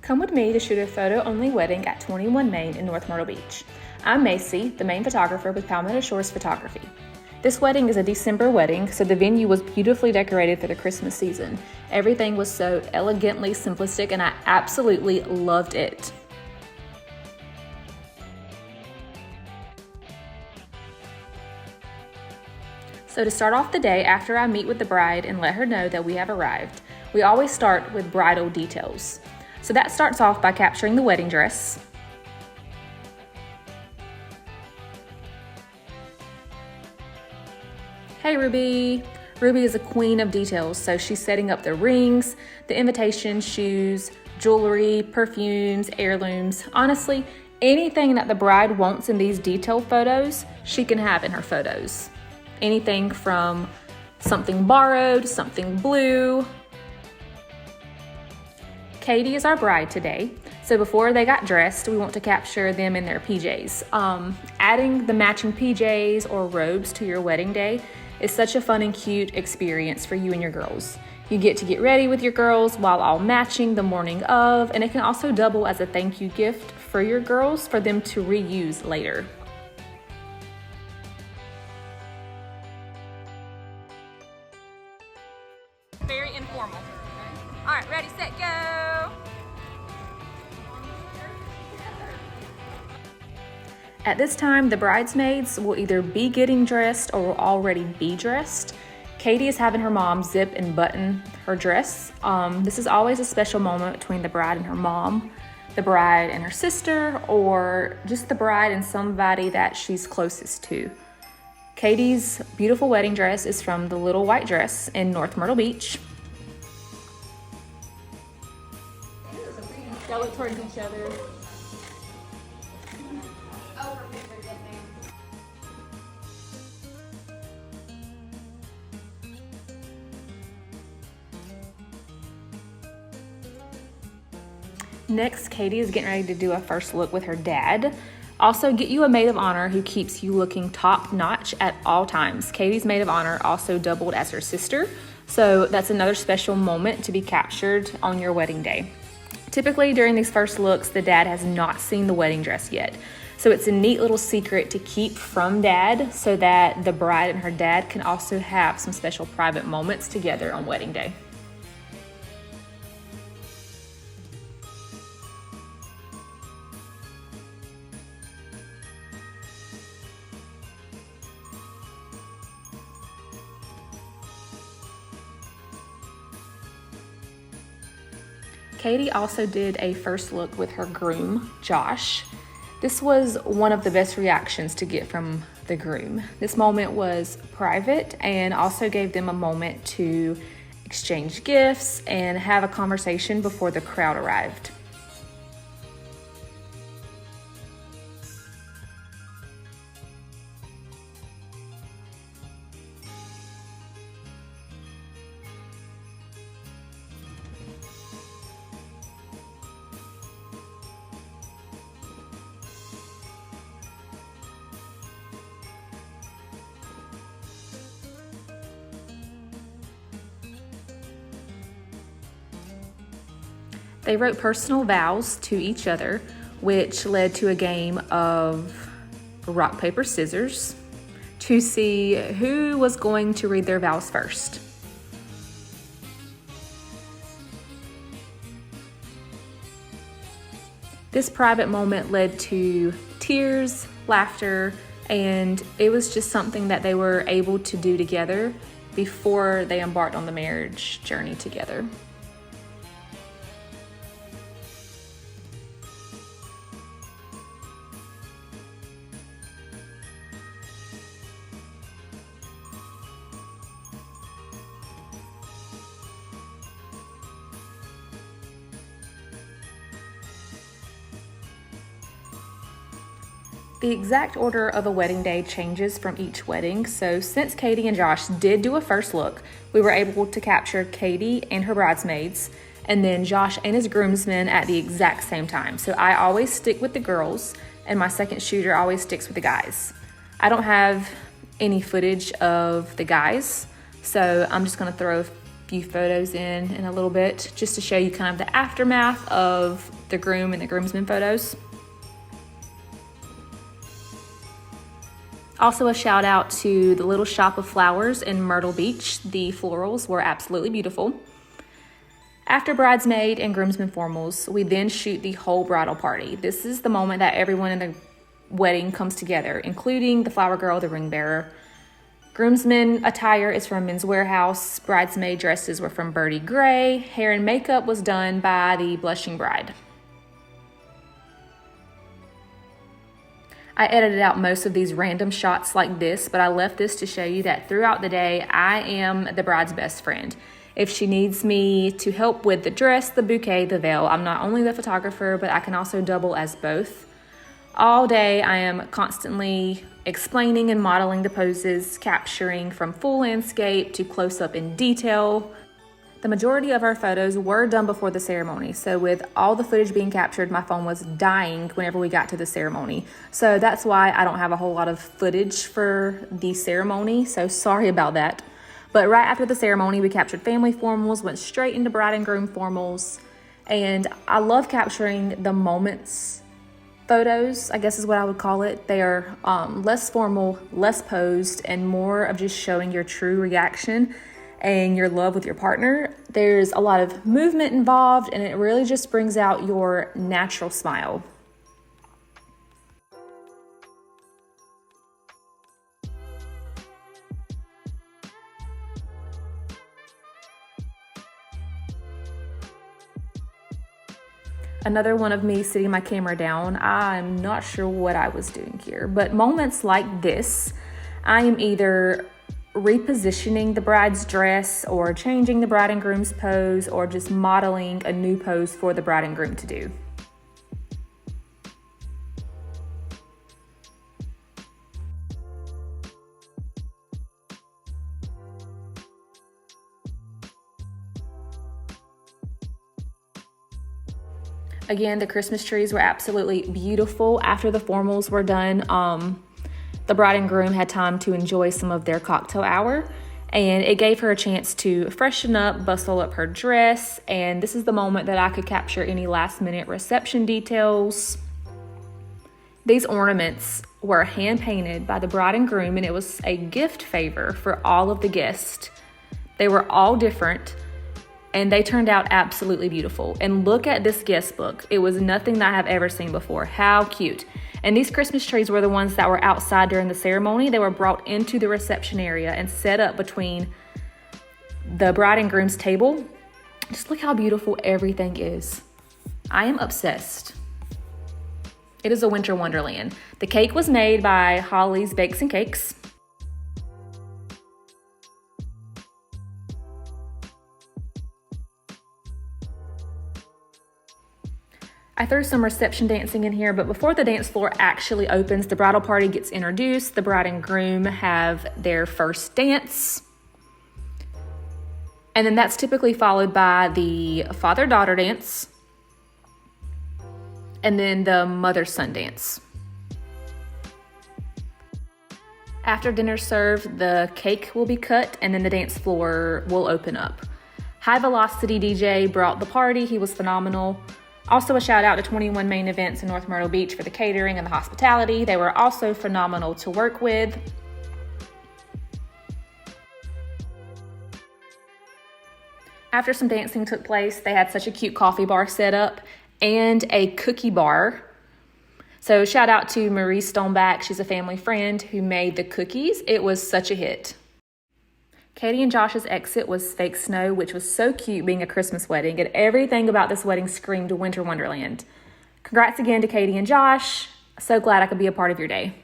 Come with me to shoot a photo-only wedding at 21 Main in North Myrtle Beach. I'm Macy, the main photographer with Palmetto Shores Photography. This wedding is a December wedding, so the venue was beautifully decorated for the Christmas season. Everything was so elegantly simplistic and I absolutely loved it. So to start off the day, after I meet with the bride and let her know that we have arrived, we always start with bridal details. So that starts off by capturing the wedding dress. Hey Ruby! Ruby is a queen of details, so she's setting up the rings, the invitation, shoes, jewelry, perfumes, heirlooms. Honestly, anything that the bride wants in these detailed photos, she can have in her photos. Anything from something borrowed, something blue. Katie is our bride today, so before they got dressed, we want to capture them in their PJs. Adding the matching PJs or robes to your wedding day is such a fun and cute experience for you and your girls. You get to get ready with your girls while all matching the morning of, and it can also double as a thank you gift for your girls for them to reuse later. Very informal. All right, ready, set, go. At this time, the bridesmaids will either be getting dressed or will already be dressed. Katie is having her mom zip and button her dress. This is always a special moment between the bride and her mom, the bride and her sister, or just the bride and somebody that she's closest to. Katie's beautiful wedding dress is from the Little White Dress in North Myrtle Beach. Y'all look towards each other. Next, Katie is getting ready to do a first look with her dad. Also, get you a maid of honor who keeps you looking top notch at all times. Katie's maid of honor also doubled as her sister, so that's another special moment to be captured on your wedding day. Typically, during these first looks, the dad has not seen the wedding dress yet. So it's a neat little secret to keep from dad so that the bride and her dad can also have some special private moments together on wedding day. Katie also did a first look with her groom, Josh. This was one of the best reactions to get from the groom. This moment was private and also gave them a moment to exchange gifts and have a conversation before the crowd arrived. They wrote personal vows to each other, which led to a game of rock, paper, scissors to see who was going to read their vows first. This private moment led to tears, laughter, and it was just something that they were able to do together before they embarked on the marriage journey together. The exact order of a wedding day changes from each wedding, so since Katie and Josh did do a first look, we were able to capture Katie and her bridesmaids, and then Josh and his groomsmen at the exact same time. So I always stick with the girls, and my second shooter always sticks with the guys. I don't have any footage of the guys, so I'm just gonna throw a few photos in a little bit just to show you kind of the aftermath of the groom and the groomsmen photos. Also a shout out to the Little Shop of Flowers in Myrtle Beach. The florals were absolutely beautiful. After bridesmaid and groomsmen formals, we then shoot the whole bridal party. This is the moment that everyone in the wedding comes together, including the flower girl, the ring bearer. Groomsmen attire is from Men's Warehouse. Bridesmaid dresses were from Birdie Gray. Hair and makeup was done by the Blushing Bride. I edited out most of these random shots like this, but I left this to show you that throughout the day, I am the bride's best friend. If she needs me to help with the dress, the bouquet, the veil, I'm not only the photographer, but I can also double as both. All day, I am constantly explaining and modeling the poses, capturing from full landscape to close-up in detail. The majority of our photos were done before the ceremony, so with all the footage being captured, my phone was dying whenever we got to the ceremony. So that's why I don't have a whole lot of footage for the ceremony, so sorry about that. But right after the ceremony, we captured family formals, went straight into bride and groom formals, and I love capturing the moments photos, I guess is what I would call it. They are less formal, less posed, and more of just showing your true reaction and your love with your partner. There's a lot of movement involved, and it really just brings out your natural smile. Another one of me sitting my camera down. I'm not sure what I was doing here, but moments like this, I am either repositioning the bride's dress or changing the bride and groom's pose or just modeling a new pose for the bride and groom to do. Again, the Christmas trees were absolutely beautiful. After the formals were done, the bride and groom had time to enjoy some of their cocktail hour, and it gave her a chance to freshen up, bustle up her dress, and this is the moment that I could capture any last minute reception details. These ornaments were hand painted by the bride and groom, and it was a gift favor for all of the guests. They were all different, and they turned out absolutely beautiful. And look at this guest book. It was nothing that I have ever seen before. How cute. And these Christmas trees were the ones that were outside during the ceremony. They were brought into the reception area and set up between the bride and groom's table. Just look how beautiful everything is. I am obsessed. It is a winter wonderland. The cake was made by Holly's Bakes and Cakes. I threw some reception dancing in here, but before the dance floor actually opens, the bridal party gets introduced. The bride and groom have their first dance. And then that's typically followed by the father-daughter dance. And then the mother-son dance. After dinner's served, the cake will be cut and then the dance floor will open up. High Velocity DJ brought the party. He was phenomenal. Also a shout out to 21 Main Events in North Myrtle Beach for the catering and the hospitality. They were also phenomenal to work with. After some dancing took place, they had such a cute coffee bar set up and a cookie bar. So shout out to Marie Stoneback. She's a family friend who made the cookies. It was such a hit. Katie and Josh's exit was fake snow, which was so cute being a Christmas wedding, and everything about this wedding screamed winter wonderland. Congrats again to Katie and Josh. So glad I could be a part of your day.